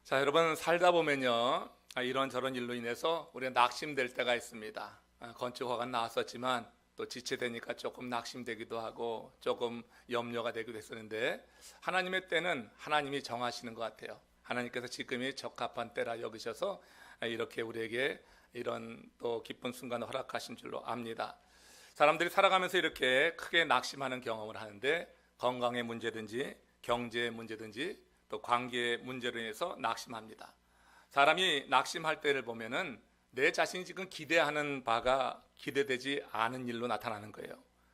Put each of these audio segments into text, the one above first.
자, 여러분 살다 보면요, 이런저런 일로 인해서 우리가 낙심될 때가 있습니다. 건축허가 나왔었지만 또 지체되니까 조금 낙심되기도 하고 조금 염려가 되기도 했었는데, 하나님의 때는 하나님이 정하시는 것 같아요. 하나님께서 지금이 적합한 때라 여기셔서 이렇게 우리에게 이런 또 기쁜 순간을 허락하신 줄로 압니다. 사람들이 살아가면서 이렇게 크게 낙심하는 경험을 하는데, 건강의 문제든지 경제의 문제든지 또 관계의 문제로 인해서 낙심합니다. 사람이 낙심할 때를 보면은 내 자신이 지금 기대하는 바가 기대되지 않은 일로 나타나는 거예요.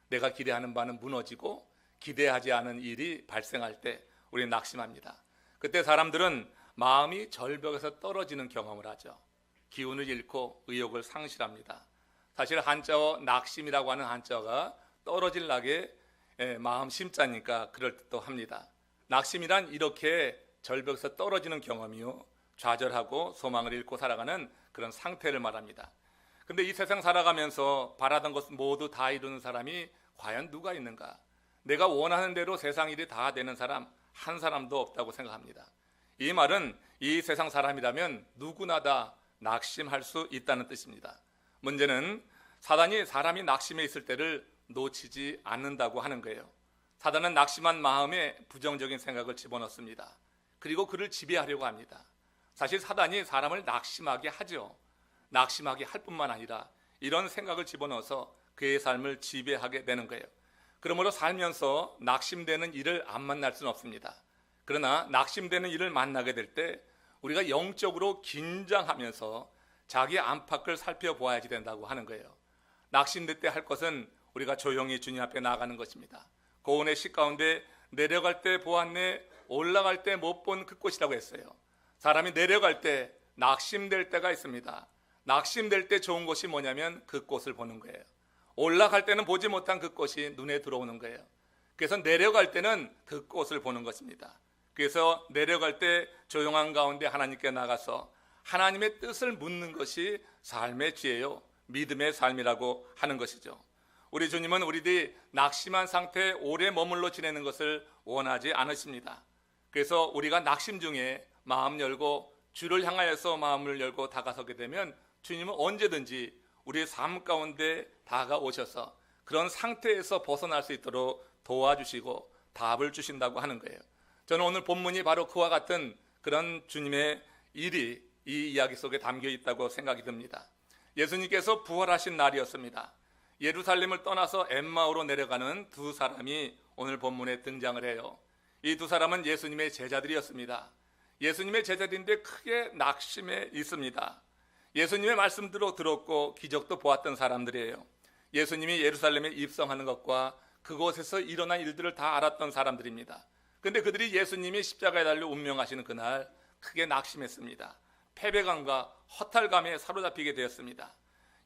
내가 기대하는 바는 무너지고 기대하지 않은 일이 발생할 때 우리는 낙심합니다. 그때 사람들은 마음이 절벽에서 떨어지는 경험을 하죠. 기운을 잃고 의욕을 상실합니다. 사실 한자어 낙심이라고 하는 한자어가 떨어질 낙에 마음 심자니까 그럴 듯도 합니다. 낙심이란 이렇게 절벽에서 떨어지는 경험이요, 좌절하고 소망을 잃고 살아가는 그런 상태를 말합니다. 근데 이 세상 살아가면서 바라던 것 모두 다 이루는 사람이 과연 누가 있는가? 내가 원하는 대로 세상 일이 다 되는 사람 한 사람도 없다고 생각합니다. 이 말은 이 세상 사람이라면 누구나 다 낙심할 수 있다는 뜻입니다. 문제는 사단이 사람이 낙심해 있을 때를 놓치지 않는다고 하는 거예요. 사단은 낙심한 마음에 부정적인 생각을 집어넣습니다. 그리고 그를 지배하려고 합니다. 사실 사단이 사람을 낙심하게 하죠. 낙심하게 할 뿐만 아니라 이런 생각을 집어넣어서 그의 삶을 지배하게 되는 거예요. 그러므로 살면서 낙심되는 일을 안 만날 수는 없습니다. 그러나 낙심되는 일을 만나게 될 때 우리가 영적으로 긴장하면서 자기 안팎을 살펴보아야지 된다고 하는 거예요. 낙심될 때 할 것은 우리가 조용히 주님 앞에 나가는 것입니다. 고온의 시 가운데 내려갈 때 보았네, 올라갈 때 못 본 그 꽃이라고 했어요. 사람이 내려갈 때 낙심될 때가 있습니다. 낙심될 때 좋은 것이 뭐냐면 그 꽃을 보는 거예요. 올라갈 때는 보지 못한 그 꽃이 눈에 들어오는 거예요. 그래서 내려갈 때는 그 꽃을 보는 것입니다. 그래서 내려갈 때 조용한 가운데 하나님께 나가서 하나님의 뜻을 묻는 것이 삶의 지혜요, 믿음의 삶이라고 하는 것이죠. 우리 주님은 우리들이 낙심한 상태에 오래 머물러 지내는 것을 원하지 않으십니다. 그래서 우리가 낙심 중에 마음 열고 주를 향하여서 마음을 열고 다가서게 되면 주님은 언제든지 우리의 삶 가운데 다가오셔서 그런 상태에서 벗어날 수 있도록 도와주시고 답을 주신다고 하는 거예요. 저는 오늘 본문이 바로 그와 같은 그런 주님의 일이 이 이야기 속에 담겨 있다고 생각이 듭니다. 예수님께서 부활하신 날이었습니다. 예루살렘을 떠나서 엠마오로 내려가는 두 사람이 오늘 본문에 등장을 해요. 이 두 사람은 예수님의 제자들이었습니다. 예수님의 제자들인데 크게 낙심해 있습니다. 예수님의 말씀대로 들었고 기적도 보았던 사람들이에요. 예수님이 예루살렘에 입성하는 것과 그곳에서 일어난 일들을 다 알았던 사람들입니다. 그런데 그들이 예수님이 십자가에 달려 운명하시는 그날 크게 낙심했습니다. 패배감과 허탈감에 사로잡히게 되었습니다.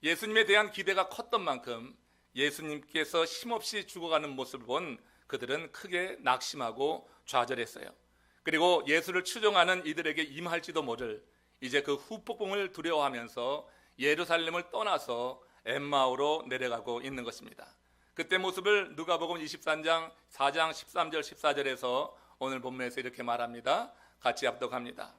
예수님에 대한 기대가 컸던 만큼 예수님께서 힘없이 죽어가는 모습을 본 그들은 크게 낙심하고 좌절했어요. 그리고 예수를 추종하는 이들에게 임할지도 모를 이제 그 후폭풍을 두려워하면서 예루살렘을 떠나서 엠마오로 내려가고 있는 것입니다. 그때 모습을 누가복음 23장 4장 13절 14절에서 오늘 본문에서 이렇게 말합니다. 같이 합독합니다.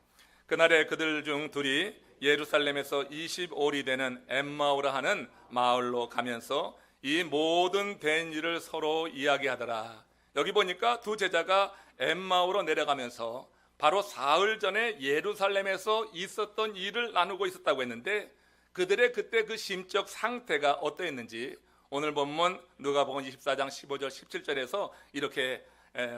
그날에 그들 중 둘이 예루살렘에서 25리 되는 엠마오라 하는 마을로 가면서 이 모든 된 일을 서로 이야기하더라. 여기 보니까 두 제자가 엠마오로 내려가면서 바로 사흘 전에 예루살렘에서 있었던 일을 나누고 있었다고 했는데, 그들의 그때 그 심적 상태가 어떠했는지 오늘 본문 누가복음 24장 15절 17절에서 이렇게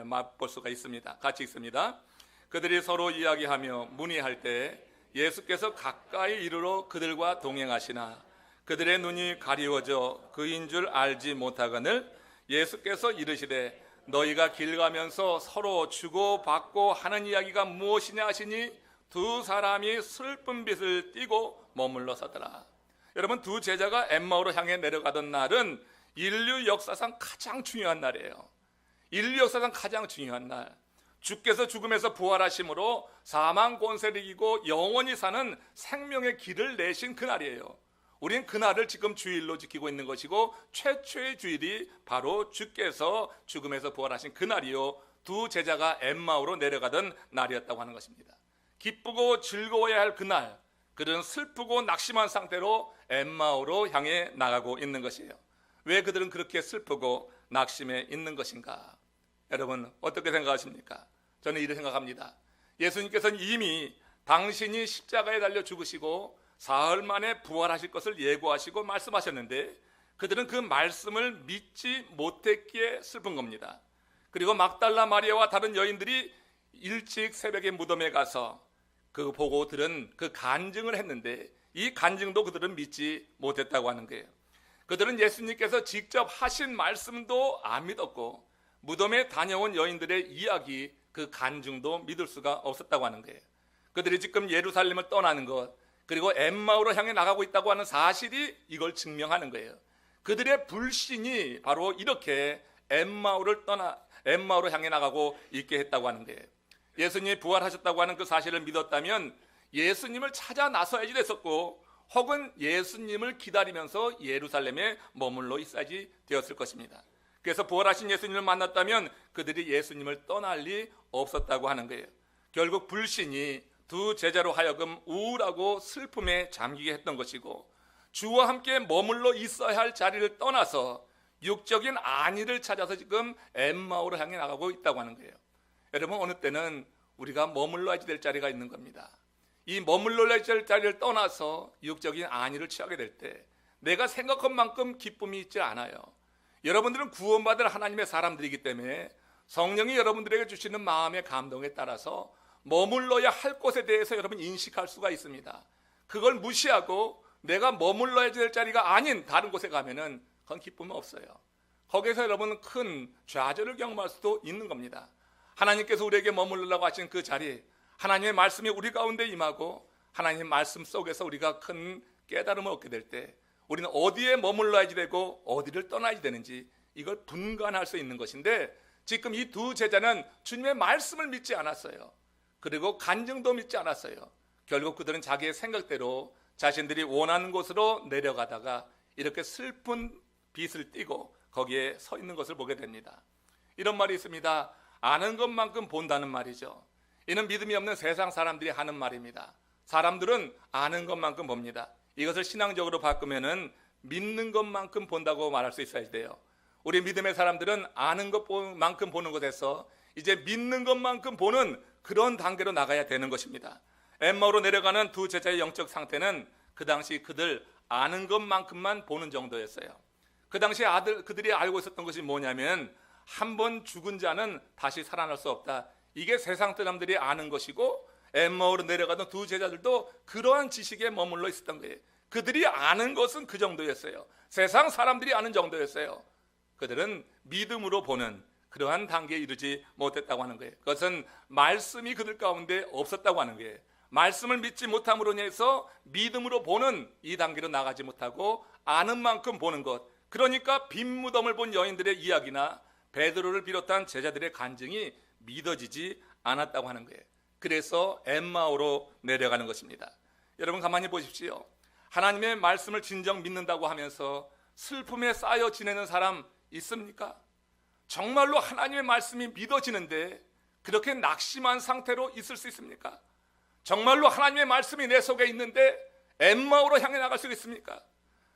맛볼 수가 있습니다. 같이 읽습니다. 그들이 서로 이야기하며 문의할 때 예수께서 가까이 이르러 그들과 동행하시나 그들의 눈이 가리워져 그인 줄 알지 못하거늘 예수께서 이르시되 너희가 길 가면서 서로 주고받고 하는 이야기가 무엇이냐 하시니 두 사람이 슬픈 빛을 띠고 머물러 서더라. 여러분, 두 제자가 엠마오로 향해 내려가던 날은 인류 역사상 가장 중요한 날이에요. 인류 역사상 가장 중요한 날, 주께서 죽음에서 부활하심으로 사망 권세를 이기고 영원히 사는 생명의 길을 내신 그날이에요. 우리는 그날을 지금 주일로 지키고 있는 것이고 최초의 주일이 바로 주께서 죽음에서 부활하신 그날이요, 두 제자가 엠마오로 내려가던 날이었다고 하는 것입니다. 기쁘고 즐거워야 할 그날, 그들은 슬프고 낙심한 상태로 엠마오로 향해 나가고 있는 것이에요. 왜 그들은 그렇게 슬프고 낙심해 있는 것인가? 여러분 어떻게 생각하십니까? 저는 이렇게 생각합니다. 예수님께서는 이미 당신이 십자가에 달려 죽으시고 사흘 만에 부활하실 것을 예고하시고 말씀하셨는데 그들은 그 말씀을 믿지 못했기에 슬픈 겁니다. 그리고 막달라 마리아와 다른 여인들이 일찍 새벽에 무덤에 가서 그 보고 들은 그 간증을 했는데 이 간증도 그들은 믿지 못했다고 하는 거예요. 그들은 예수님께서 직접 하신 말씀도 안 믿었고 무덤에 다녀온 여인들의 이야기, 그 간증도 믿을 수가 없었다고 하는 거예요. 그들이 지금 예루살렘을 떠나는 것, 그리고 엠마오로 향해 나가고 있다고 하는 사실이 이걸 증명하는 거예요. 그들의 불신이 바로 이렇게 엠마오로 향해 나가고 있게 했다고 하는 거예요. 예수님이 부활하셨다고 하는 그 사실을 믿었다면 예수님을 찾아 나서야지 됐었고, 혹은 예수님을 기다리면서 예루살렘에 머물러 있어야지 되었을 것입니다. 그래서 부활하신 예수님을 만났다면 그들이 예수님을 떠날 리 없었다고 하는 거예요. 결국 불신이 두 제자로 하여금 우울하고 슬픔에 잠기게 했던 것이고, 주와 함께 머물러 있어야 할 자리를 떠나서 육적인 안위를 찾아서 지금 엠마오로 향해 나가고 있다고 하는 거예요. 여러분 어느 때는 우리가 머물러야 될 자리가 있는 겁니다. 이 머물러야 될 자리를 떠나서 육적인 안위를 취하게 될 때 내가 생각한 만큼 기쁨이 있지 않아요. 여러분들은 구원받을 하나님의 사람들이기 때문에 성령이 여러분들에게 주시는 마음의 감동에 따라서 머물러야 할 곳에 대해서 여러분 인식할 수가 있습니다. 그걸 무시하고 내가 머물러야 될 자리가 아닌 다른 곳에 가면은 그건 기쁨은 없어요. 거기에서 여러분은 큰 좌절을 경험할 수도 있는 겁니다. 하나님께서 우리에게 머물러라고 하신 그 자리, 하나님의 말씀이 우리 가운데 임하고 하나님의 말씀 속에서 우리가 큰 깨달음을 얻게 될 때 우리는 어디에 머물러야지 되고 어디를 떠나야 되는지 이걸 분간할 수 있는 것인데, 지금 이 두 제자는 주님의 말씀을 믿지 않았어요. 그리고 간증도 믿지 않았어요. 결국 그들은 자기의 생각대로 자신들이 원하는 곳으로 내려가다가 이렇게 슬픈 빛을 띠고 거기에 서 있는 것을 보게 됩니다. 이런 말이 있습니다. 아는 것만큼 본다는 말이죠. 이는 믿음이 없는 세상 사람들이 하는 말입니다. 사람들은 아는 것만큼 봅니다. 이것을 신앙적으로 바꾸면은 믿는 것만큼 본다고 말할 수 있어야 돼요. 우리 믿음의 사람들은 아는 것만큼 보는 것에서 이제 믿는 것만큼 보는 그런 단계로 나가야 되는 것입니다. 엠마오로 내려가는 두 제자의 영적 상태는 그 당시 그들 아는 것만큼만 보는 정도였어요. 그 당시 그들이 알고 있었던 것이 뭐냐면 한 번 죽은 자는 다시 살아날 수 없다. 이게 세상 사람들이 아는 것이고 엠마오로 내려가던 두 제자들도 그러한 지식에 머물러 있었던 거예요. 그들이 아는 것은 그 정도였어요. 세상 사람들이 아는 정도였어요. 그들은 믿음으로 보는 그러한 단계에 이르지 못했다고 하는 거예요. 그것은 말씀이 그들 가운데 없었다고 하는 거예요. 말씀을 믿지 못함으로 인해서 믿음으로 보는 이 단계로 나가지 못하고 아는 만큼 보는 것, 그러니까 빈 무덤을 본 여인들의 이야기나 베드로를 비롯한 제자들의 간증이 믿어지지 않았다고 하는 거예요. 그래서 엠마오로 내려가는 것입니다. 여러분 가만히 보십시오. 하나님의 말씀을 진정 믿는다고 하면서 슬픔에 쌓여 지내는 사람 있습니까? 정말로 하나님의 말씀이 믿어지는데 그렇게 낙심한 상태로 있을 수 있습니까? 정말로 하나님의 말씀이 내 속에 있는데 엠마오로 향해 나갈 수 있습니까?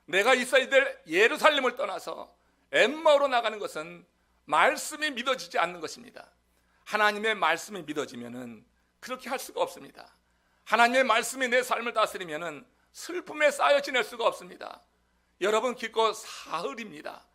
내가 있어야 될 예루살렘을 떠나서 엠마오로 나가는 것은 말씀이 믿어지지 않는 것입니다. 하나님의 말씀이 믿어지면은 그렇게 할 수가 없습니다. 하나님의 말씀이 내 삶을 다스리면은 슬픔에 쌓여 지낼 수가 없습니다. 여러분 기껏 사흘입니다.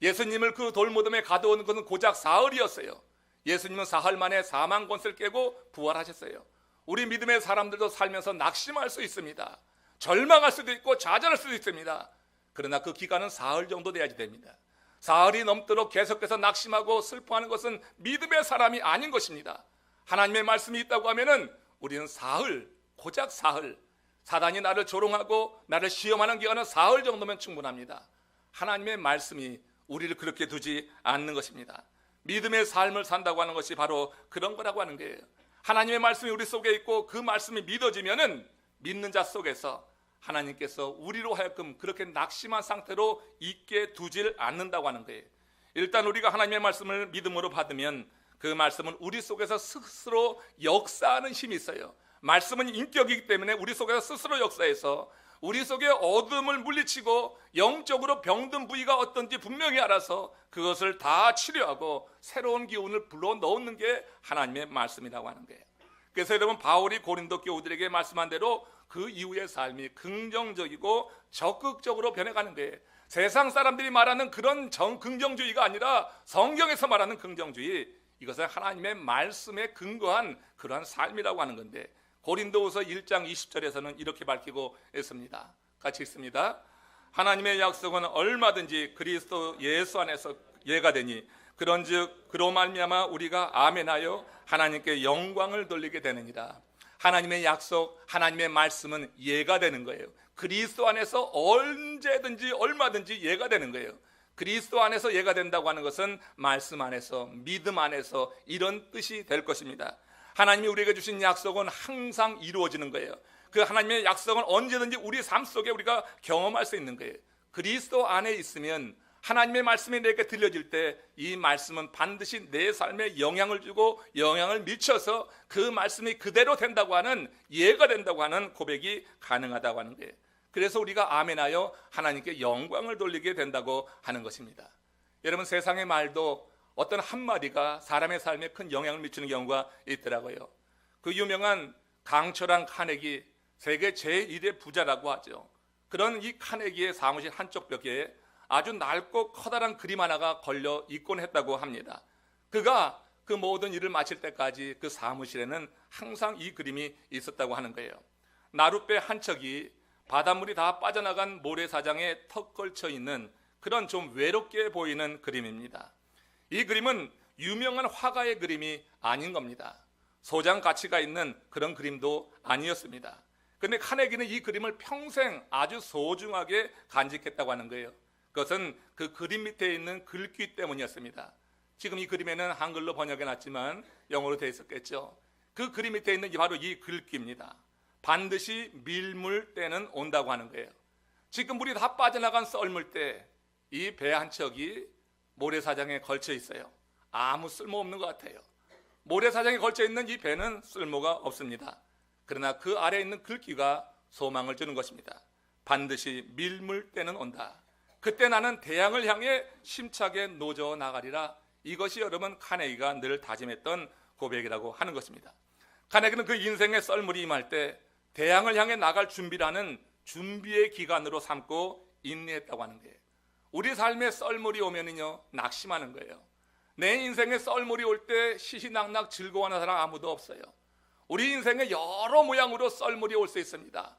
예수님을 그 돌무덤에 가둬온 것은 고작 사흘이었어요. 예수님은 사흘 만에 4만 권세를 깨고 부활하셨어요. 우리 믿음의 사람들도 살면서 낙심할 수 있습니다. 절망할 수도 있고 좌절할 수도 있습니다. 그러나 그 기간은 사흘 정도 돼야지 됩니다. 사흘이 넘도록 계속해서 낙심하고 슬퍼하는 것은 믿음의 사람이 아닌 것입니다. 하나님의 말씀이 있다고 하면은 우리는 사흘, 고작 사흘, 사단이 나를 조롱하고 나를 시험하는 기간은 사흘 정도면 충분합니다. 하나님의 말씀이 우리를 그렇게 두지 않는 것입니다. 믿음의 삶을 산다고 하는 것이 바로 그런 거라고 하는 거예요. 하나님의 말씀이 우리 속에 있고 그 말씀이 믿어지면은 믿는 자 속에서 하나님께서 우리로 하여금 그렇게 낙심한 상태로 있게 두질 않는다고 하는 거예요. 일단 우리가 하나님의 말씀을 믿음으로 받으면 그 말씀은 우리 속에서 스스로 역사하는 힘이 있어요. 말씀은 인격이기 때문에 우리 속에서 스스로 역사해서 우리 속에 어둠을 물리치고 영적으로 병든 부위가 어떤지 분명히 알아서 그것을 다 치료하고 새로운 기운을 불러넣는 게 하나님의 말씀이라고 하는 거예요. 그래서 여러분, 바울이 고린도 교우들에게 말씀한 대로 그 이후의 삶이 긍정적이고 적극적으로 변해가는 거예요. 세상 사람들이 말하는 그런 긍정주의가 아니라 성경에서 말하는 긍정주의, 이것은 하나님의 말씀에 근거한 그러한 삶이라고 하는 건데, 고린도후서 1장 20절에서는 이렇게 밝히고 있습니다. 같이 읽습니다. 하나님의 약속은 얼마든지 그리스도 예수 안에서 예가 되니 그런즉 그로 말미암아 우리가 아멘하여 하나님께 영광을 돌리게 되느니라. 하나님의 약속, 하나님의 말씀은 예가 되는 거예요. 그리스도 안에서 언제든지 얼마든지 예가 되는 거예요. 그리스도 안에서 예가 된다고 하는 것은 말씀 안에서, 믿음 안에서 이런 뜻이 될 것입니다. 하나님이 우리에게 주신 약속은 항상 이루어지는 거예요. 그 하나님의 약속은 언제든지 우리 삶 속에 우리가 경험할 수 있는 거예요. 그리스도 안에 있으면 하나님의 말씀이 내게 들려질 때 이 말씀은 반드시 내 삶에 영향을 주고 영향을 미쳐서 그 말씀이 그대로 된다고 하는, 예가 된다고 하는 고백이 가능하다고 하는 거예요. 그래서 우리가 아멘하여 하나님께 영광을 돌리게 된다고 하는 것입니다. 여러분, 세상의 말도 어떤 한마디가 사람의 삶에 큰 영향을 미치는 경우가 있더라고요. 그 유명한 강철한 카네기, 세계 제1의 부자라고 하죠. 그런 이 카네기의 사무실 한쪽 벽에 아주 낡고 커다란 그림 하나가 걸려 있곤 했다고 합니다. 그가 그 모든 일을 마칠 때까지 그 사무실에는 항상 이 그림이 있었다고 하는 거예요. 나룻배 한 척이 바닷물이 다 빠져나간 모래사장에 턱 걸쳐 있는 그런 좀 외롭게 보이는 그림입니다. 이 그림은 유명한 화가의 그림이 아닌 겁니다. 소장 가치가 있는 그런 그림도 아니었습니다. 그런데 카네기는 이 그림을 평생 아주 소중하게 간직했다고 하는 거예요. 그것은 그 그림 밑에 있는 글귀 때문이었습니다. 지금 이 그림에는 한글로 번역해놨지만 영어로 되어 있었겠죠. 그 그림 밑에 있는 바로 이 글귀입니다. 반드시 밀물 때는 온다고 하는 거예요. 지금 물이 다 빠져나간 썰물 때 이 배 한 척이 모래사장에 걸쳐 있어요. 아무 쓸모없는 것 같아요. 모래사장에 걸쳐 있는 이 배는 쓸모가 없습니다. 그러나 그 아래에 있는 글귀가 소망을 주는 것입니다. 반드시 밀물 때는 온다. 그때 나는 대양을 향해 심차게 노져 나가리라. 이것이 여러분 카네기가 늘 다짐했던 고백이라고 하는 것입니다. 카네기는 그 인생의 썰물이 임할 때 대양을 향해 나갈 준비라는 준비의 기간으로 삼고 인내했다고 하는 거예요. 우리 삶에 썰물이 오면은요, 낙심하는 거예요. 내 인생에 썰물이 올 때 시시낙낙 즐거워하는 사람 아무도 없어요. 우리 인생에 여러 모양으로 썰물이 올 수 있습니다.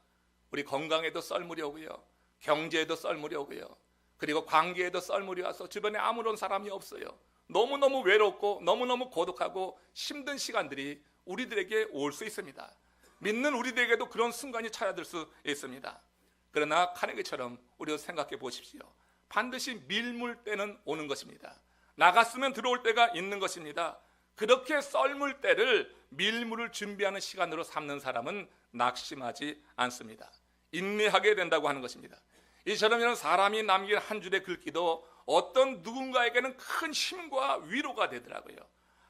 우리 건강에도 썰물이 오고요, 경제에도 썰물이 오고요, 그리고 관계에도 썰물이 와서 주변에 아무런 사람이 없어요. 너무너무 외롭고 너무너무 고독하고 힘든 시간들이 우리들에게 올 수 있습니다. 믿는 우리들에게도 그런 순간이 찾아들 수 있습니다. 그러나 카네기처럼 우리도 생각해 보십시오. 반드시 밀물 때는 오는 것입니다. 나갔으면 들어올 때가 있는 것입니다. 그렇게 썰물 때를 밀물을 준비하는 시간으로 삼는 사람은 낙심하지 않습니다. 인내하게 된다고 하는 것입니다. 이처럼 사람이 남긴 한 줄의 글귀도 어떤 누군가에게는 큰 힘과 위로가 되더라고요.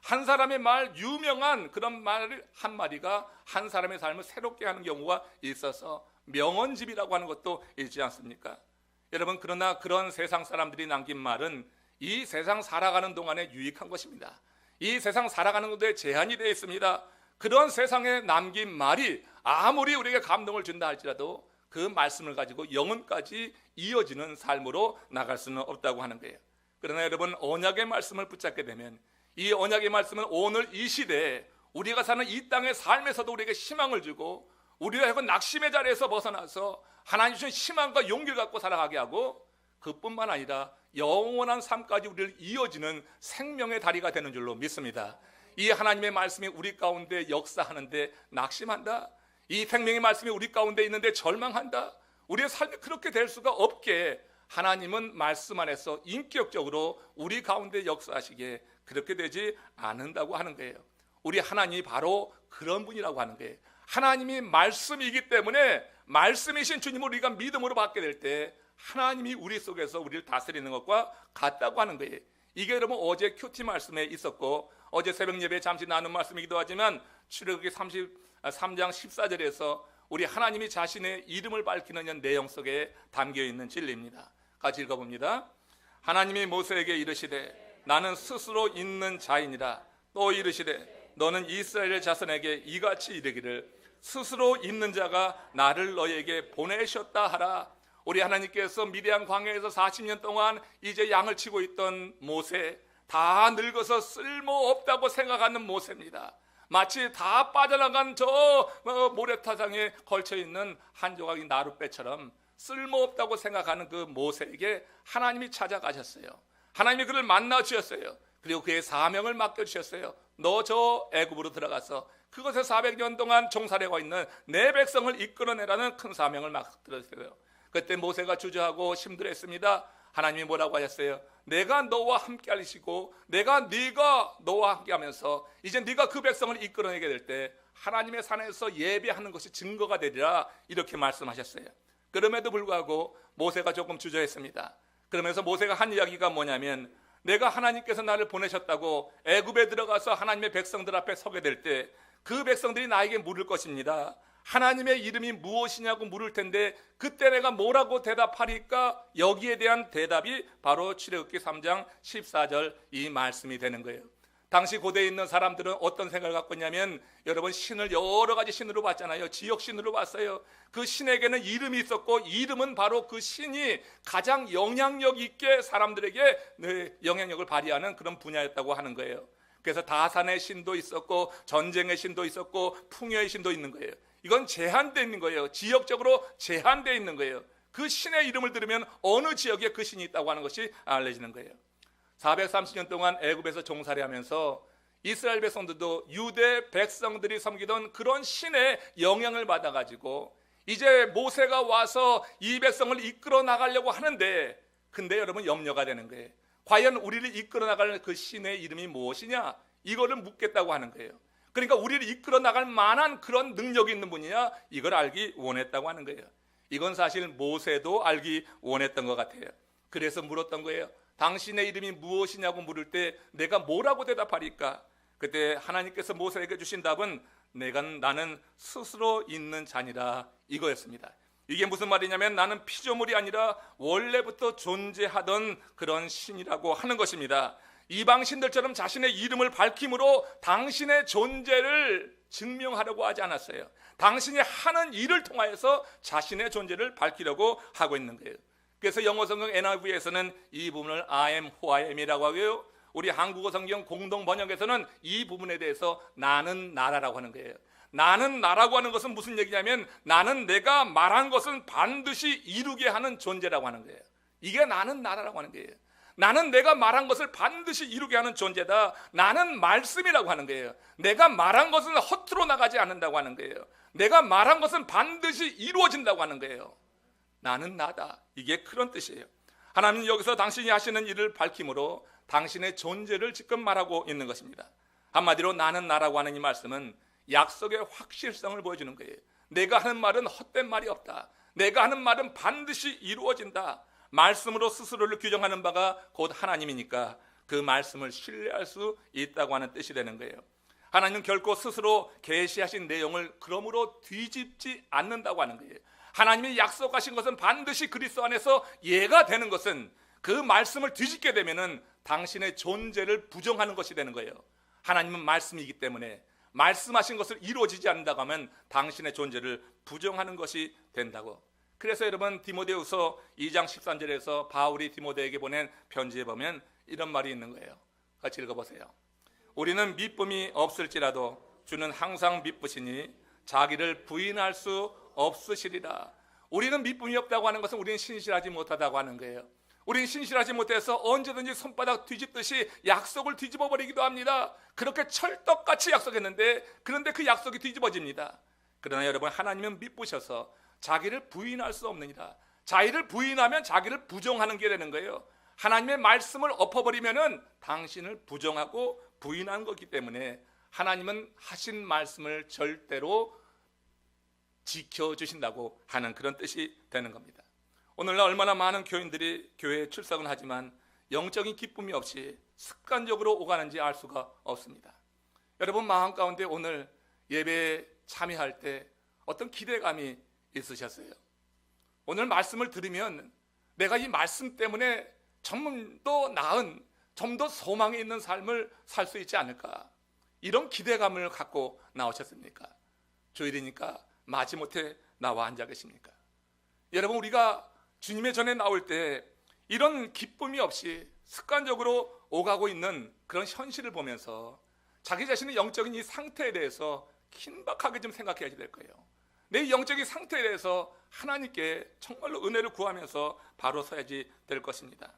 한 사람의 말, 유명한 그런 말 한마디가 한 사람의 삶을 새롭게 하는 경우가 있어서 명언집이라고 하는 것도 있지 않습니까? 여러분, 그러나 그런 세상 사람들이 남긴 말은 이 세상 살아가는 동안에 유익한 것입니다. 이 세상 살아가는 것에 제한이 되어 있습니다. 그런 세상에 남긴 말이 아무리 우리에게 감동을 준다 할지라도 그 말씀을 가지고 영혼까지 이어지는 삶으로 나갈 수는 없다고 하는 거예요. 그러나 여러분, 언약의 말씀을 붙잡게 되면 이 언약의 말씀은 오늘 이 시대에 우리가 사는 이 땅의 삶에서도 우리에게 희망을 주고 우리가 낙심의 자리에서 벗어나서 하나님 주신 희망과 용기를 갖고 살아가게 하고 그뿐만 아니라 영원한 삶까지 우리를 이어지는 생명의 다리가 되는 줄로 믿습니다. 이 하나님의 말씀이 우리 가운데 역사하는데 낙심한다? 이 생명의 말씀이 우리 가운데 있는데 절망한다? 우리의 삶이 그렇게 될 수가 없게 하나님은 말씀 안에서 인격적으로 우리 가운데 역사하시기에 그렇게 되지 않는다고 하는 거예요. 우리 하나님이 바로 그런 분이라고 하는 거예요. 하나님이 말씀이기 때문에 말씀이신 주님을 우리가 믿음으로 받게 될 때 하나님이 우리 속에서 우리를 다스리는 것과 같다고 하는 거예요. 이게 여러분 어제 큐티 말씀에 있었고 어제 새벽 예배에 잠시 나눈 말씀이기도 하지만 출애굽기 33장 14절에서 우리 하나님이 자신의 이름을 밝히는 내용 속에 담겨 있는 진리입니다. 같이 읽어봅니다. 하나님이 모세에게 이르시되 나는 스스로 있는 자이니라. 또 이르시되 너는 이스라엘 자손에게 이같이 이르기를 스스로 있는 자가 나를 너에게 보내셨다 하라. 우리 하나님께서 미디안 광야에서 40년 동안 이제 양을 치고 있던 모세, 다 늙어서 쓸모없다고 생각하는 모세입니다. 마치 다 빠져나간 저 모래타상에 걸쳐있는 한 조각의 나룻배처럼 쓸모없다고 생각하는 그 모세에게 하나님이 찾아가셨어요. 하나님이 그를 만나 주셨어요. 그리고 그의 사명을 맡겨주셨어요. 너 저 애굽으로 들어가서 그곳에 400년 동안 종살이하고 있는 내 백성을 이끌어내라는 큰 사명을 맡겨주셨어요. 그때 모세가 주저하고 힘들었습니다. 하나님이 뭐라고 하셨어요? 내가 너와 함께 하시고 네가 너와 함께 하면서 이제 네가 그 백성을 이끌어내게 될 때 하나님의 산에서 예배하는 것이 증거가 되리라, 이렇게 말씀하셨어요. 그럼에도 불구하고 모세가 조금 주저했습니다. 그러면서 모세가 한 이야기가 뭐냐면, 내가 하나님께서 나를 보내셨다고 애굽에 들어가서 하나님의 백성들 앞에 서게 될 때 그 백성들이 나에게 물을 것입니다. 하나님의 이름이 무엇이냐고 물을 텐데 그때 내가 뭐라고 대답하리까? 여기에 대한 대답이 바로 출애굽기 3장 14절 이 말씀이 되는 거예요. 당시 고대에 있는 사람들은 어떤 생각을 갖고 있냐면, 여러분 신을 여러 가지 신으로 봤잖아요. 지역 신으로 봤어요. 그 신에게는 이름이 있었고 이름은 바로 그 신이 가장 영향력 있게 사람들에게 영향력을 발휘하는 그런 분야였다고 하는 거예요. 그래서 다산의 신도 있었고 전쟁의 신도 있었고 풍요의 신도 있는 거예요. 이건 제한되어 있는 거예요. 지역적으로 제한되어 있는 거예요. 그 신의 이름을 들으면 어느 지역에 그 신이 있다고 하는 것이 알려지는 거예요. 430년 동안 애굽에서 종살이하면서 이스라엘 백성들도 유대 백성들이 섬기던 그런 신의 영향을 받아가지고 이제 모세가 와서 이 백성을 이끌어 나가려고 하는데, 근데 여러분 염려가 되는 거예요. 과연 우리를 이끌어 나갈 그 신의 이름이 무엇이냐? 이거를 묻겠다고 하는 거예요. 그러니까 우리를 이끌어 나갈 만한 그런 능력이 있는 분이냐? 이걸 알기 원했다고 하는 거예요. 이건 사실 모세도 알기 원했던 것 같아요. 그래서 물었던 거예요. 당신의 이름이 무엇이냐고 물을 때 내가 뭐라고 대답하리까? 그때 하나님께서 모세에게 주신 답은 나는 스스로 있는 자니라, 이거였습니다. 이게 무슨 말이냐면 나는 피조물이 아니라 원래부터 존재하던 그런 신이라고 하는 것입니다. 이방 신들처럼 자신의 이름을 밝힘으로 당신의 존재를 증명하려고 하지 않았어요. 당신이 하는 일을 통하여서 자신의 존재를 밝히려고 하고 있는 거예요. 그래서 영어 성경 NIV에서는 이 부분을 I am who I am이라고 하고요, 우리 한국어 성경 공동 번역에서는 이 부분에 대해서 나는 나라라고 하는 거예요. 나는 나라고 하는 것은 무슨 얘기냐면, 나는 내가 말한 것은 반드시 이루게 하는 존재라고 하는 거예요. 이게 나는 나라라고 하는 거예요. 나는 내가 말한 것을 반드시 이루게 하는 존재다. 나는 말씀이라고 하는 거예요. 내가 말한 것은 허투루 나가지 않는다고 하는 거예요. 내가 말한 것은 반드시 이루어진다고 하는 거예요. 나는 나다. 이게 그런 뜻이에요. 하나님은 여기서 당신이 하시는 일을 밝힘으로 당신의 존재를 지금 말하고 있는 것입니다. 한마디로 나는 나라고 하는 이 말씀은 약속의 확실성을 보여주는 거예요. 내가 하는 말은 헛된 말이 없다. 내가 하는 말은 반드시 이루어진다. 말씀으로 스스로를 규정하는 바가 곧 하나님이니까 그 말씀을 신뢰할 수 있다고 하는 뜻이 되는 거예요. 하나님은 결코 스스로 계시하신 내용을 그러므로 뒤집지 않는다고 하는 거예요. 하나님이 약속하신 것은 반드시 그리스도 안에서 예가 되는 것은 그 말씀을 뒤집게 되면은 당신의 존재를 부정하는 것이 되는 거예요. 하나님은 말씀이기 때문에 말씀하신 것을 이루어지지 않는다고 하면 당신의 존재를 부정하는 것이 된다고. 그래서 여러분 디모데후서 2장 13절에서 바울이 디모데에게 보낸 편지에 보면 이런 말이 있는 거예요. 같이 읽어보세요. 우리는 미쁨이 없을지라도 주는 항상 미쁘시니 자기를 부인할 수 없으시리라. 우리는 미쁨이 없다고 하는 것은 우리는 신실하지 못하다고 하는 거예요. 우리는 신실하지 못해서 언제든지 손바닥 뒤집듯이 약속을 뒤집어 버리기도 합니다. 그렇게 철떡같이 약속했는데 그런데 그 약속이 뒤집어집니다. 그러나 여러분 하나님은 미쁘셔서 자기를 부인할 수 없느니라. 자기를 부인하면 자기를 부정하는 게 되는 거예요. 하나님의 말씀을 엎어버리면은 당신을 부정하고 부인한 거기 때문에 하나님은 하신 말씀을 절대로 지켜주신다고 하는 그런 뜻이 되는 겁니다. 오늘날 얼마나 많은 교인들이 교회에 출석은 하지만 영적인 기쁨이 없이 습관적으로 오가는지 알 수가 없습니다. 여러분 마음 가운데 오늘 예배에 참여할 때 어떤 기대감이 있으셨어요? 오늘 말씀을 들으면 내가 이 말씀 때문에 좀 더 나은, 좀 더 소망이 있는 삶을 살 수 있지 않을까, 이런 기대감을 갖고 나오셨습니까? 주일이니까 마지못해 나와 앉아 계십니까? 여러분, 우리가 주님의 전에 나올 때 이런 기쁨이 없이 습관적으로 오가고 있는 그런 현실을 보면서 자기 자신의 영적인 이 상태에 대해서 긴박하게 좀 생각해야 될 거예요. 내 영적인 상태에 대해서 하나님께 정말로 은혜를 구하면서 바로 서야지 될 것입니다.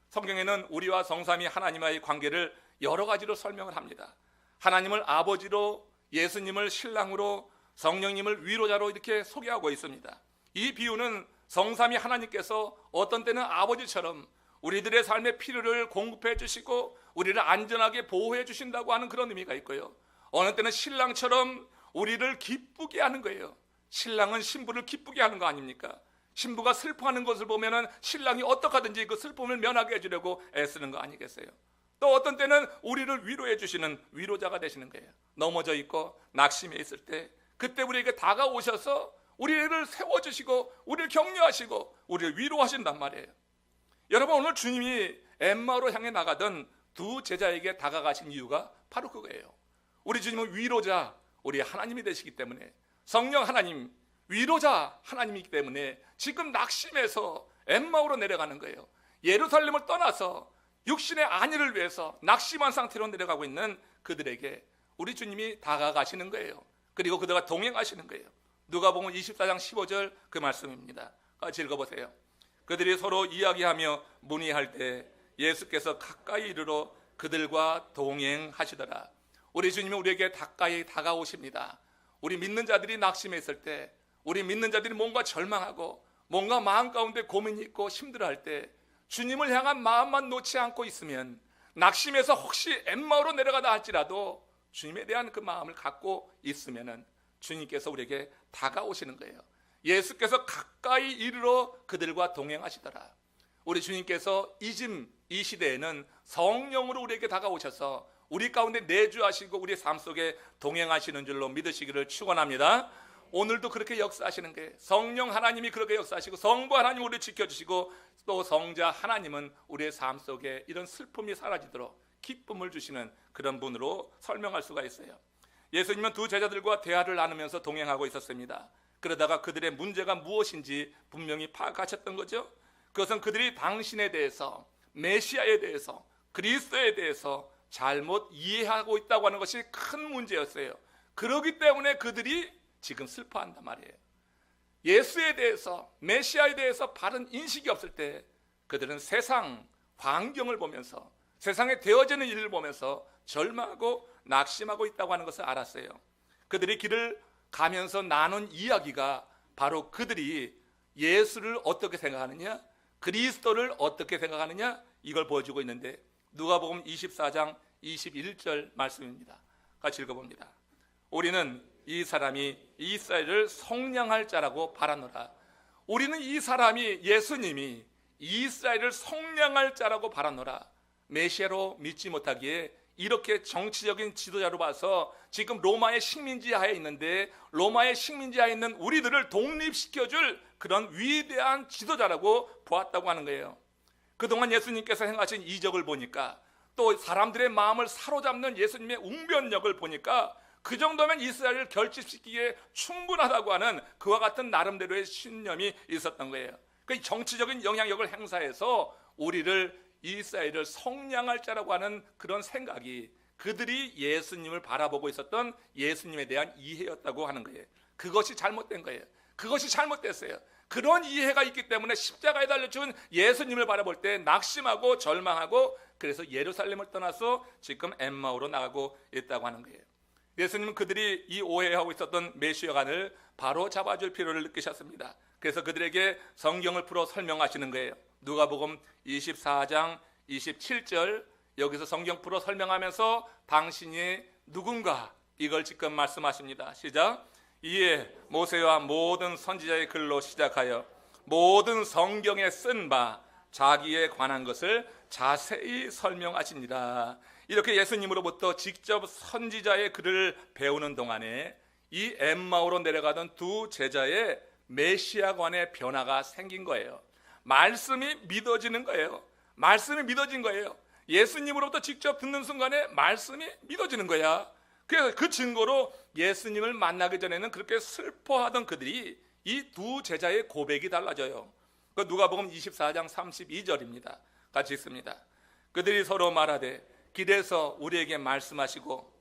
성경에는 우리와 성삼위 하나님과의 관계를 여러 가지로 설명을 합니다. 하나님을 아버지로, 예수님을 신랑으로, 성령님을 위로자로 이렇게 소개하고 있습니다. 이 비유는 성삼위 하나님께서 어떤 때는 아버지처럼 우리들의 삶의 필요를 공급해 주시고 우리를 안전하게 보호해 주신다고 하는 그런 의미가 있고요, 어느 때는 신랑처럼 우리를 기쁘게 하는 거예요. 신랑은 신부를 기쁘게 하는 거 아닙니까? 신부가 슬퍼하는 것을 보면은 신랑이 어떻게든지 그 슬픔을 면하게 해주려고 애쓰는 거 아니겠어요? 또 어떤 때는 우리를 위로해 주시는 위로자가 되시는 거예요. 넘어져 있고 낙심해 있을 때 그때 우리에게 다가오셔서 우리를 세워주시고 우리를 격려하시고 우리를 위로하신단 말이에요. 여러분, 오늘 주님이 엠마오로 향해 나가던 두 제자에게 다가가신 이유가 바로 그거예요. 우리 주님은 위로자, 우리 하나님이 되시기 때문에, 성령 하나님, 위로자 하나님이기 때문에 지금 낙심해서 엠마오로 내려가는 거예요. 예루살렘을 떠나서 육신의 안위를 위해서 낙심한 상태로 내려가고 있는 그들에게 우리 주님이 다가가시는 거예요. 그리고 그들과 동행하시는 거예요. 누가복음 24장 15절 그 말씀입니다. 같이 읽어보세요. 그들이 서로 이야기하며 문의할 때 예수께서 가까이 이르러 그들과 동행하시더라. 우리 주님이 우리에게 가까이 다가오십니다. 우리 믿는 자들이 낙심했을 때, 우리 믿는 자들이 뭔가 절망하고 뭔가 마음 가운데 고민이 있고 힘들어할 때 주님을 향한 마음만 놓지 않고 있으면, 낙심해서 혹시 엠마오로 내려가다 할지라도 주님에 대한 그 마음을 갖고 있으면은 주님께서 우리에게 다가오시는 거예요. 예수께서 가까이 이르러 그들과 동행하시더라. 우리 주님께서 이 시대에는 성령으로 우리에게 다가오셔서 우리 가운데 내주하시고 우리 삶 속에 동행하시는 줄로 믿으시기를 축원합니다. 오늘도 그렇게 역사하시는 거예요. 성령 하나님이 그렇게 역사하시고 성부 하나님 우리를 지켜주시고 또 성자 하나님은 우리의 삶 속에 이런 슬픔이 사라지도록 기쁨을 주시는 그런 분으로 설명할 수가 있어요. 예수님은 두 제자들과 대화를 나누면서 동행하고 있었습니다. 그러다가 그들의 문제가 무엇인지 분명히 파악하셨던 거죠. 그것은 그들이 당신에 대해서, 메시아에 대해서, 그리스도에 대해서 잘못 이해하고 있다고 하는 것이 큰 문제였어요. 그렇기 때문에 그들이 지금 슬퍼한단 말이에요. 예수에 대해서, 메시아에 대해서 바른 인식이 없을 때 그들은 세상 환경을 보면서, 세상에 되어지는 일을 보면서 절망하고 낙심하고 있다고 하는 것을 알았어요. 그들이 길을 가면서 나눈 이야기가 바로 그들이 예수를 어떻게 생각하느냐, 그리스도를 어떻게 생각하느냐, 이걸 보여주고 있는데, 누가복음 24장 21절 말씀입니다. 같이 읽어봅니다. 우리는 이 사람이 이스라엘을 속량할 자라고 바라노라. 우리는 이 사람이, 예수님이 이스라엘을 속량할 자라고 바라노라. 메시아로 믿지 못하기에 이렇게 정치적인 지도자로 봐서 지금 로마의 식민지 하에 있는데, 로마의 식민지 하에 있는 우리들을 독립시켜줄 그런 위대한 지도자라고 보았다고 하는 거예요. 그동안 예수님께서 행하신 이적을 보니까, 또 사람들의 마음을 사로잡는 예수님의 웅변력을 보니까 그 정도면 이스라엘을 결집시키기에 충분하다고 하는 그와 같은 나름대로의 신념이 있었던 거예요. 그 정치적인 영향력을 행사해서 우리를, 이스라엘을 속량할 자라고 하는 그런 생각이 그들이 예수님을 바라보고 있었던 예수님에 대한 이해였다고 하는 거예요. 그것이 잘못된 거예요. 그것이 잘못됐어요. 그런 이해가 있기 때문에 십자가에 달려 죽은 예수님을 바라볼 때 낙심하고 절망하고, 그래서 예루살렘을 떠나서 지금 엠마오로 나가고 있다고 하는 거예요. 예수님은 그들이 이 오해하고 있었던 메시아관을 바로 잡아줄 필요를 느끼셨습니다. 그래서 그들에게 성경을 풀어 설명하시는 거예요. 누가복음 24장 27절, 여기서 성경 풀어 설명하면서 당신이 누군가, 이걸 지금 말씀하십니다. 시작. 이에 모세와 모든 선지자의 글로 시작하여 모든 성경에 쓴 바 자기에 관한 것을 자세히 설명하시니라. 이렇게 예수님으로부터 직접 선지자의 글을 배우는 동안에 이 엠마오로 내려가던 두 제자의 메시아관의 변화가 생긴 거예요. 말씀이 믿어지는 거예요. 말씀이 믿어진 거예요. 예수님으로부터 직접 듣는 순간에 말씀이 믿어지는 거야. 그래서 그 증거로 예수님을 만나기 전에는 그렇게 슬퍼하던 그들이 이 두 제자의 고백이 달라져요. 그 누가복음 24장 32절입니다. 같이 읽습니다. 그들이 서로 말하되 길에서 우리에게 말씀하시고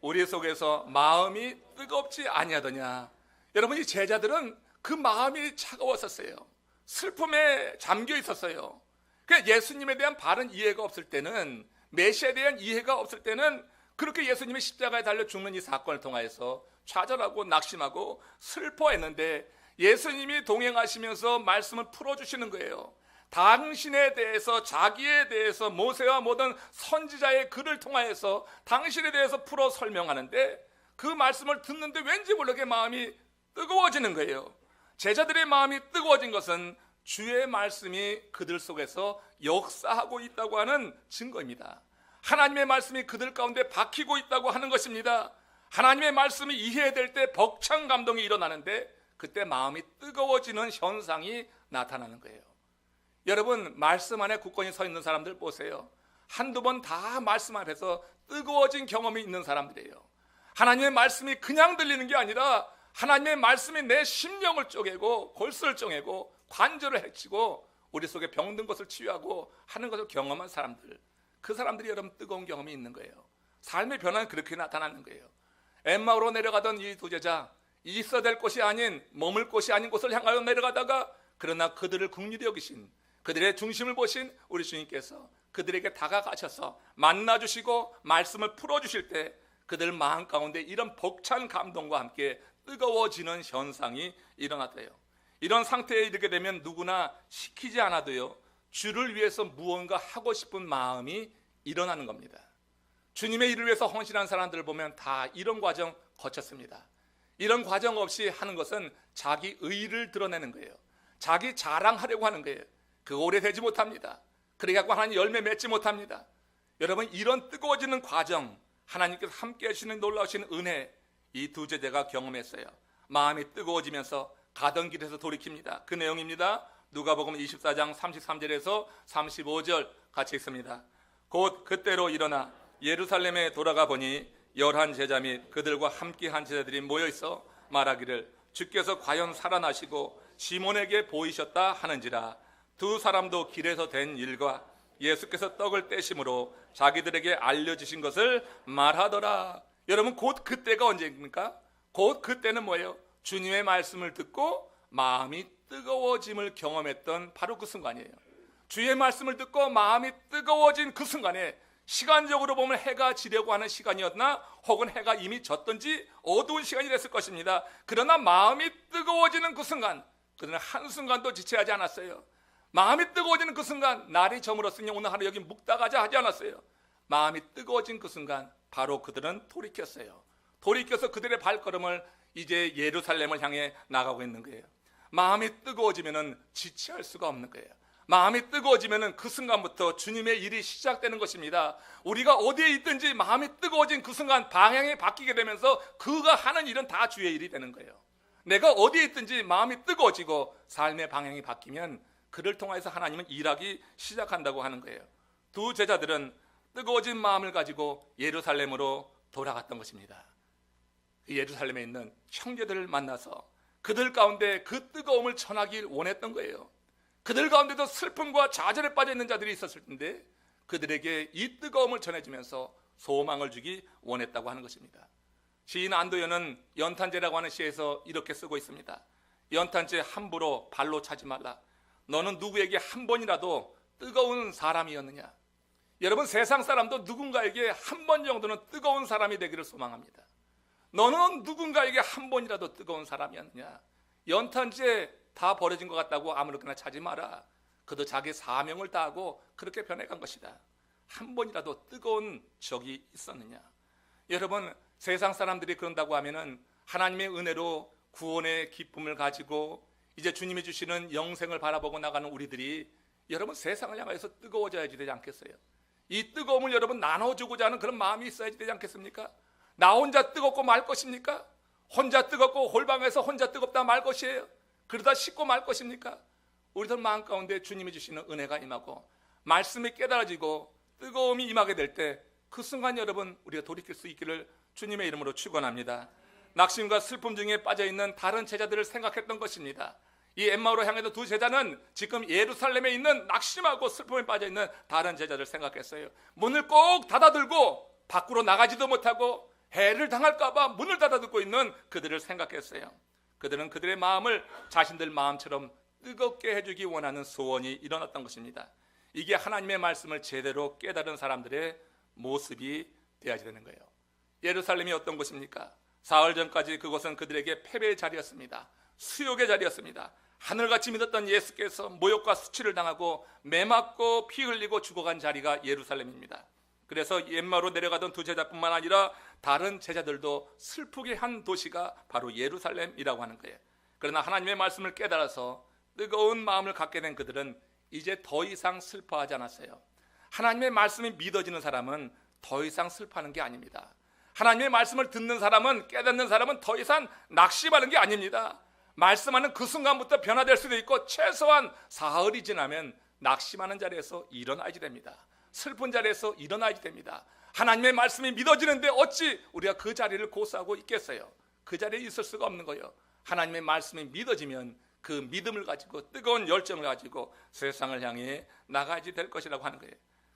우리 속에서 마음이 뜨겁지 아니하더냐. 여러분, 이 제자들은 그 마음이 차가웠었어요. 슬픔에 잠겨 있었어요. 그러니까 예수님에 대한 바른 이해가 없을 때는, 메시아에 대한 이해가 없을 때는 그렇게 예수님이 십자가에 달려 죽는 이 사건을 통하여서 좌절하고 낙심하고 슬퍼했는데, 예수님이 동행하시면서 말씀을 풀어주시는 거예요. 당신에 대해서, 자기에 대해서 모세와 모든 선지자의 글을 통하여서 당신에 대해서 풀어 설명하는데, 그 말씀을 듣는데 왠지 모르게 마음이 뜨거워지는 거예요. 제자들의 마음이 뜨거워진 것은 주의 말씀이 그들 속에서 역사하고 있다고 하는 증거입니다. 하나님의 말씀이 그들 가운데 박히고 있다고 하는 것입니다. 하나님의 말씀이 이해될 때 벅찬 감동이 일어나는데, 그때 마음이 뜨거워지는 현상이 나타나는 거예요. 여러분, 말씀 안에 굳건히 서 있는 사람들 보세요. 한두 번 다 말씀 앞에서 뜨거워진 경험이 있는 사람들이에요. 하나님의 말씀이 그냥 들리는 게 아니라 하나님의 말씀이 내 심령을 쪼개고 골수를 쪼개고 관절을 해치고 우리 속에 병든 것을 치유하고 하는 것을 경험한 사람들, 그 사람들이 여러분 뜨거운 경험이 있는 거예요. 삶의 변화는 그렇게 나타나는 거예요. 엠마오로 내려가던 이 두 제자, 있어야 될 곳이 아닌, 머물 곳이 아닌 곳을 향하여 내려가다가, 그러나 그들을 긍휼히 여기신, 그들의 중심을 보신 우리 주님께서 그들에게 다가가셔서 만나주시고 말씀을 풀어주실 때 그들 마음 가운데 이런 벅찬 감동과 함께 뜨거워지는 현상이 일어났대요. 이런 상태에 이르게 되면 누구나 시키지 않아도요, 주를 위해서 무언가 하고 싶은 마음이 일어나는 겁니다. 주님의 일을 위해서 헌신한 사람들을 보면 다 이런 과정 거쳤습니다. 이런 과정 없이 하는 것은 자기 의를 드러내는 거예요. 자기 자랑하려고 하는 거예요. 그거 오래되지 못합니다. 그래갖고 하나님 열매 맺지 못합니다. 여러분, 이런 뜨거워지는 과정, 하나님께서 함께 하시는 놀라우신 은혜, 이 두 제자가 경험했어요. 마음이 뜨거워지면서 가던 길에서 돌이킵니다. 그 내용입니다. 누가복음 24장 33절에서 35절 같이 읽습니다. 곧 그때로 일어나 예루살렘에 돌아가 보니 11 제자 및 그들과 함께한 제자들이 모여있어 말하기를 주께서 과연 살아나시고 시몬에게 보이셨다 하는지라. 두 사람도 길에서 된 일과 예수께서 떡을 떼심으로 자기들에게 알려주신 것을 말하더라. 여러분, 곧 그때가 언제입니까? 곧 그때는 뭐예요? 주님의 말씀을 듣고 마음이 뜨거워짐을 경험했던 바로 그 순간이에요. 주의 말씀을 듣고 마음이 뜨거워진 그 순간에, 시간적으로 보면 해가 지려고 하는 시간이었나, 혹은 해가 이미 졌든지 어두운 시간이 됐을 것입니다. 그러나 마음이 뜨거워지는 그 순간, 그들은 한순간도 지체하지 않았어요. 마음이 뜨거워지는 그 순간, 날이 저물었으니 오늘 하루 여기 묵다 가자 하지 않았어요. 마음이 뜨거워진 그 순간 바로 그들은 돌이켰어요. 돌이켜서 그들의 발걸음을 이제 예루살렘을 향해 나가고 있는 거예요. 마음이 뜨거워지면 지체할 수가 없는 거예요. 마음이 뜨거워지면 그 순간부터 주님의 일이 시작되는 것입니다. 우리가 어디에 있든지 마음이 뜨거워진 그 순간 방향이 바뀌게 되면서 그가 하는 일은 다 주의 일이 되는 거예요. 내가 어디에 있든지 마음이 뜨거워지고 삶의 방향이 바뀌면 그를 통해서 하나님은 일하기 시작한다고 하는 거예요. 두 제자들은 뜨거워진 마음을 가지고 예루살렘으로 돌아갔던 것입니다. 예루살렘에 있는 형제들을 만나서 그들 가운데 그 뜨거움을 전하길 원했던 거예요. 그들 가운데도 슬픔과 좌절에 빠져 있는 자들이 있었을 텐데 그들에게 이 뜨거움을 전해주면서 소망을 주기 원했다고 하는 것입니다. 시인 안도연은 연탄재라고 하는 시에서 이렇게 쓰고 있습니다. 연탄재 함부로 발로 차지 말라. 너는 누구에게 한 번이라도 뜨거운 사람이었느냐. 여러분, 세상 사람도 누군가에게 한 번 정도는 뜨거운 사람이 되기를 소망합니다. 너는 누군가에게 한 번이라도 뜨거운 사람이었느냐. 연탄재 다 버려진 것 같다고 아무렇게나 차지 마라. 그도 자기 사명을 다하고 그렇게 변해간 것이다. 한 번이라도 뜨거운 적이 있었느냐. 여러분, 세상 사람들이 그런다고 하면은 하나님의 은혜로 구원의 기쁨을 가지고 이제 주님이 주시는 영생을 바라보고 나가는 우리들이 여러분 세상을 향해서 뜨거워져야지 되지 않겠어요? 이 뜨거움을 여러분 나눠주고자 하는 그런 마음이 있어야지 되지 않겠습니까? 나 혼자 뜨겁고 말 것입니까? 혼자 뜨겁고 홀방에서 혼자 뜨겁다 말 것이에요? 그러다 식고 말 것입니까? 우리들 마음 가운데 주님이 주시는 은혜가 임하고 말씀이 깨달아지고 뜨거움이 임하게 될 때 그 순간 여러분 우리가 돌이킬 수 있기를 주님의 이름으로 축원합니다. 낙심과 슬픔 중에 빠져있는 다른 제자들을 생각했던 것입니다. 이 엠마오로 향해서 두 제자는 지금 예루살렘에 있는 낙심하고 슬픔에 빠져있는 다른 제자들을 생각했어요. 문을 꼭 닫아들고 밖으로 나가지도 못하고 해를 당할까 봐 문을 닫아두고 있는 그들을 생각했어요. 그들은 그들의 마음을 자신들 마음처럼 뜨겁게 해주기 원하는 소원이 일어났던 것입니다. 이게 하나님의 말씀을 제대로 깨달은 사람들의 모습이 되어야 되는 거예요. 예루살렘이 어떤 곳입니까? 사흘 전까지 그곳은 그들에게 패배의 자리였습니다. 수욕의 자리였습니다. 하늘같이 믿었던 예수께서 모욕과 수치를 당하고 매맞고 피 흘리고 죽어간 자리가 예루살렘입니다. 그래서 엠마오로 내려가던 두 제자뿐만 아니라 다른 제자들도 슬프게 한 도시가 바로 예루살렘이라고 하는 거예요. 그러나 하나님의 말씀을 깨달아서 뜨거운 마음을 갖게 된 그들은 이제 더 이상 슬퍼하지 않았어요. 하나님의 말씀이 믿어지는 사람은 더 이상 슬퍼하는 게 아닙니다. 하나님의 말씀을 듣는 사람은, 깨닫는 사람은 더 이상 낙심하는 게 아닙니다. 말씀하는 그 순간부터 변화될 수도 있고 최소한 사흘이 지나면 낙심하는 자리에서 일어나야지 됩니다. 슬픈 자리에서 일어나야지 됩니다. 하나님의 말씀이 믿어지는데 어찌 우리가 그 자리를 고수하고 있겠어요? 그 자리에 있을 수가 없는 거예요. 하나님의 말씀이 믿어지면 그 믿음을 가지고 뜨거운 열정을 가지고 세상을 향해 나가야지 될 것이라고 하는 거예요.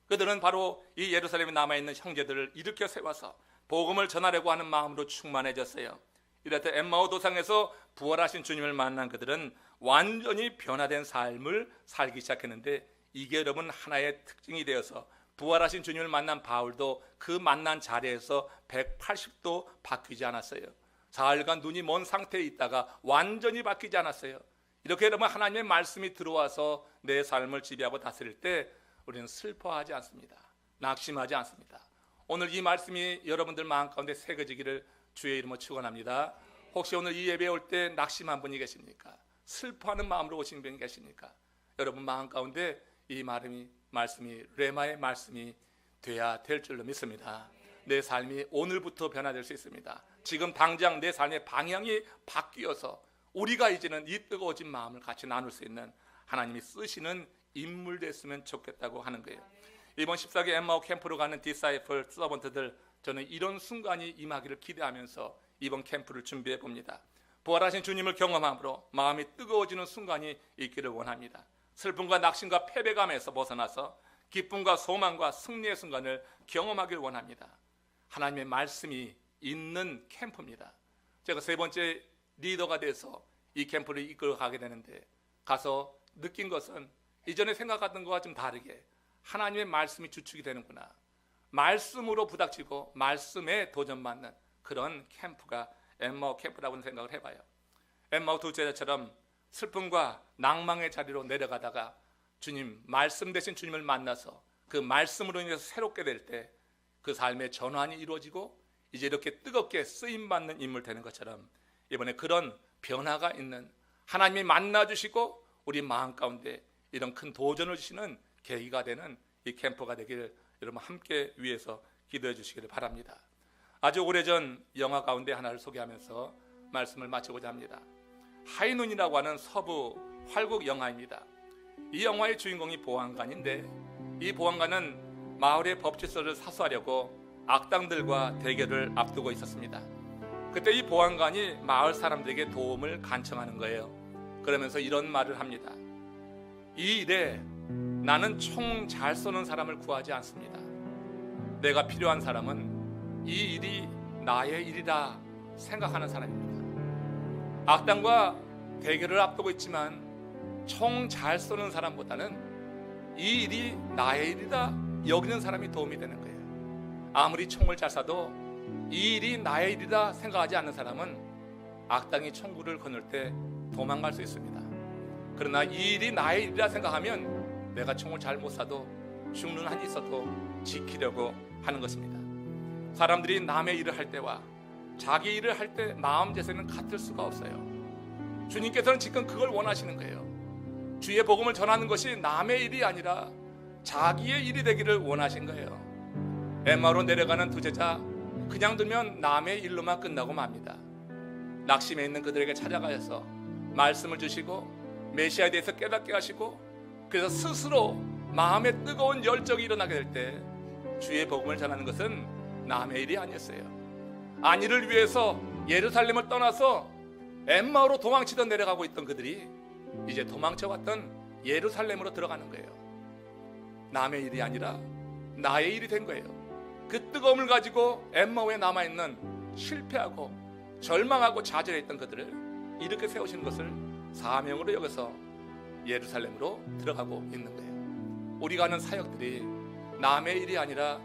그들은 바로 이 예루살렘에 남아있는 형제들을 일으켜 세워서 복음을 전하려고 하는 마음으로 충만해졌어요. 이렇듯 엠마오 도상에서 부활하신 주님을 만난 그들은 완전히 변화된 삶을 살기 시작했는데 이게 여러분 하나의 특징이 되어서 부활하신 주님을 만난 바울도 그 만난 자리에서 180도 바뀌지 않았어요. 사흘간 눈이 먼 상태에 있다가 완전히 바뀌지 않았어요. 이렇게 여러분 하나님의 말씀이 들어와서 내 삶을 지배하고 다스릴 때 우리는 슬퍼하지 않습니다. 낙심하지 않습니다. 오늘 이 말씀이 여러분들 마음 가운데 새겨지기를 주의 이름으로 축원합니다. 혹시 오늘 이 예배에 올 때 낙심한 분이 계십니까? 슬퍼하는 마음으로 오신 분이 계십니까? 여러분 마음 가운데 이 말씀이 레마의 말씀이 돼야 될 줄로 믿습니다. 내 삶이 오늘부터 변화될 수 있습니다. 지금 당장 내 삶의 방향이 바뀌어서 우리가 이제는 이 뜨거워진 마음을 같이 나눌 수 있는 하나님이 쓰시는 인물 됐으면 좋겠다고 하는 거예요. 이번 14기 엠마오 캠프로 가는 디사이플 서번트들, 저는 이런 순간이 임하기를 기대하면서 이번 캠프를 준비해 봅니다. 부활하신 주님을 경험함으로 마음이 뜨거워지는 순간이 있기를 원합니다. 슬픔과 낙심과 패배감에서 벗어나서 기쁨과 소망과 승리의 순간을 경험하길 원합니다. 하나님의 말씀이 있는 캠프입니다. 제가 세 번째 리더가 돼서 이 캠프를 이끌어 가게 되는데 가서 느낀 것은 이전에 생각했던 것과 좀 다르게 하나님의 말씀이 주축이 되는구나. 말씀으로 부닥치고 말씀에 도전받는 그런 캠프가 엠마오 캠프라고 생각을 해봐요. 엠마오 두 제자처럼 슬픔과 낭망의 자리로 내려가다가 주님, 말씀 대신 주님을 만나서 그 말씀으로 인해서 새롭게 될 때 그 삶의 전환이 이루어지고 이제 이렇게 뜨겁게 쓰임받는 인물 되는 것처럼 이번에 그런 변화가 있는 하나님이 만나주시고 우리 마음 가운데 이런 큰 도전을 주시는 계기가 되는 이 캠프가 되기를 여러분 함께 위해서 기도해 주시기를 바랍니다. 아주 오래전 영화 가운데 하나를 소개하면서 말씀을 마치고자 합니다. 하이눈이라고 하는 서부 활국 영화입니다. 이 영화의 주인공이 보안관인데 이 보안관은 마을의 법질서를 사수하려고 악당들과 대결을 앞두고 있었습니다. 그때 이 보안관이 마을 사람들에게 도움을 간청하는 거예요. 그러면서 이런 말을 합니다. 이 일에 나는 총 잘 쏘는 사람을 구하지 않습니다. 내가 필요한 사람은 이 일이 나의 일이라 생각하는 사람입니다. 악당과 대결을 앞두고 있지만 총 잘 쏘는 사람보다는 이 일이 나의 일이다 여기는 사람이 도움이 되는 거예요. 아무리 총을 잘 쏴도 이 일이 나의 일이라 생각하지 않는 사람은 악당이 총구를 거늘 때 도망갈 수 있습니다. 그러나 이 일이 나의 일이라 생각하면 내가 총을 잘 못 쏴도 죽는 한이 있어도 지키려고 하는 것입니다. 사람들이 남의 일을 할 때와 자기 일을 할 때 마음 자세는 같을 수가 없어요. 주님께서는 지금 그걸 원하시는 거예요. 주의 복음을 전하는 것이 남의 일이 아니라 자기의 일이 되기를 원하신 거예요. 엠마오로 내려가는 두 제자 그냥 두면 남의 일로만 끝나고 맙니다. 낙심해 있는 그들에게 찾아가셔서 말씀을 주시고 메시아에 대해서 깨닫게 하시고, 그래서 스스로 마음에 뜨거운 열정이 일어나게 될 때 주의 복음을 전하는 것은 남의 일이 아니었어요. 안위를 위해서 예루살렘을 떠나서 엠마오로 도망치던 내려가고 있던 그들이 이제 도망쳐왔던 예루살렘으로 들어가는 거예요. 남의 일이 아니라 나의 일이 된 거예요. 그 뜨거움을 가지고 엠마오에 남아있는 실패하고 절망하고 좌절했던 그들을 이렇게 세우시는 것을 사명으로 여겨서 예루살렘으로 들어가고 있는 거예요. 우리가 하는 사역들이 남의 일이 아니라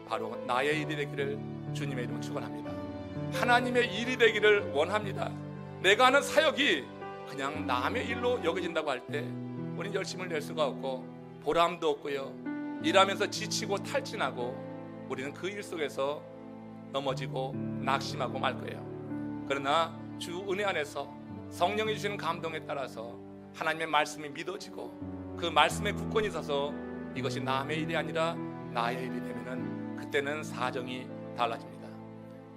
바로 나의 일이 되기를 주님의 이름으로 축원합니다. 하나님의 일이 되기를 원합니다. 내가 하는 사역이 그냥 남의 일로 여겨진다고 할 때 우리는 열심을 낼 수가 없고 보람도 없고요, 일하면서 지치고 탈진하고 우리는 그 일 속에서 넘어지고 낙심하고 말 거예요. 그러나 주 은혜 안에서 성령이 주시는 감동에 따라서 하나님의 말씀이 믿어지고 그 말씀에 굳건히 서서 이것이 남의 일이 아니라 나의 일이 되면은 그때는 사정이 달라집니다.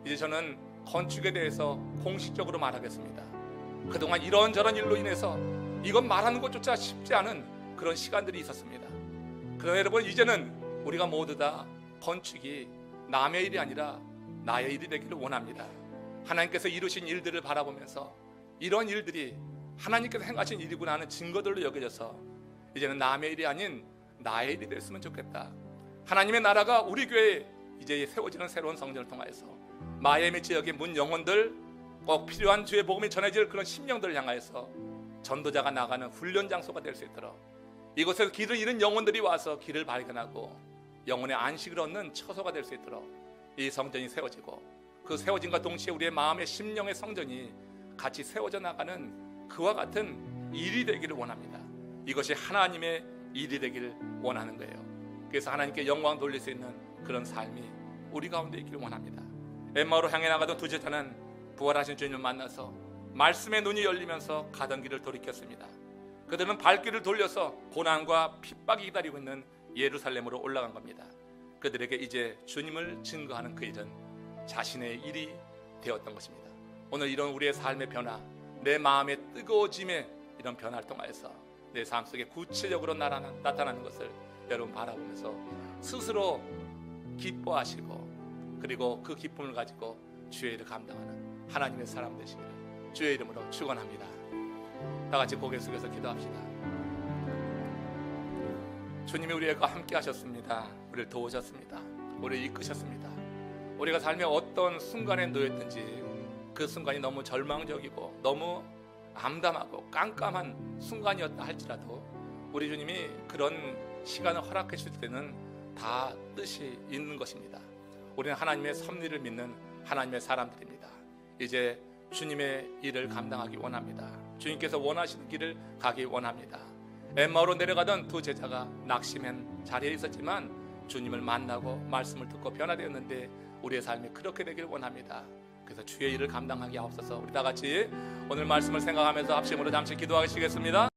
이제 저는 건축에 대해서 공식적으로 말하겠습니다. 그동안 이런저런 일로 인해서 이건 말하는 것조차 쉽지 않은 그런 시간들이 있었습니다. 그러나 여러분, 이제는 우리가 모두 다 건축이 남의 일이 아니라 나의 일이 되기를 원합니다. 하나님께서 이루신 일들을 바라보면서 이런 일들이 하나님께서 행하신 일이구나 하는 증거들로 여겨져서 이제는 남의 일이 아닌 나의 일이 됐으면 좋겠다. 하나님의 나라가 우리 교회에 이제 세워지는 새로운 성전을 통하여서 마이애미 지역의 문 영혼들, 꼭 필요한 주의 복음이 전해질 그런 심령들을 향하여서 전도자가 나가는 훈련 장소가 될 수 있도록, 이곳에서 길을 잃은 영혼들이 와서 길을 발견하고 영혼의 안식을 얻는 처소가 될 수 있도록 이 성전이 세워지고, 그 세워짐과 동시에 우리의 마음의 심령의 성전이 같이 세워져 나가는 그와 같은 일이 되기를 원합니다. 이것이 하나님의 일이 되기를 원하는 거예요. 그래서 하나님께 영광 돌릴 수 있는 그런 삶이 우리 가운데 있기를 원합니다. 엠마오로 향해 나가던 두 제자는 부활하신 주님을 만나서 말씀의 눈이 열리면서 가던 길을 돌이켰습니다. 그들은 발길을 돌려서 고난과 핍박이 기다리고 있는 예루살렘으로 올라간 겁니다. 그들에게 이제 주님을 증거하는 그 일은 자신의 일이 되었던 것입니다. 오늘 이런 우리의 삶의 변화, 내 마음의 뜨거워짐의 이런 변화를 통하여서 내 삶 속에 구체적으로 나타나는 것을 여러분 바라보면서 스스로 기뻐하시고, 그리고 그 기쁨을 가지고 주의 일을 감당하는 하나님의 사람 되시기를 주의 이름으로 축원합니다. 다 같이 고개 숙여서 기도합시다. 주님이 우리와 함께 하셨습니다. 우리를 도우셨습니다. 우리를 이끄셨습니다. 우리가 삶의 어떤 순간에 놓였든지 그 순간이 너무 절망적이고 너무 암담하고 깜깜한 순간이었다 할지라도 우리 주님이 그런 시간을 허락해 주실 때는 다 뜻이 있는 것입니다. 우리는 하나님의 섭리를 믿는 하나님의 사람들입니다. 이제 주님의 일을 감당하기 원합니다. 주님께서 원하시는 길을 가기 원합니다. 엠마오로 내려가던 두 제자가 낙심한 자리에 있었지만 주님을 만나고 말씀을 듣고 변화되었는데 우리의 삶이 그렇게 되기를 원합니다. 그래서 주의 일을 감당하기 앞서서 우리 다 같이 오늘 말씀을 생각하면서 합심으로 잠시 기도하시겠습니다.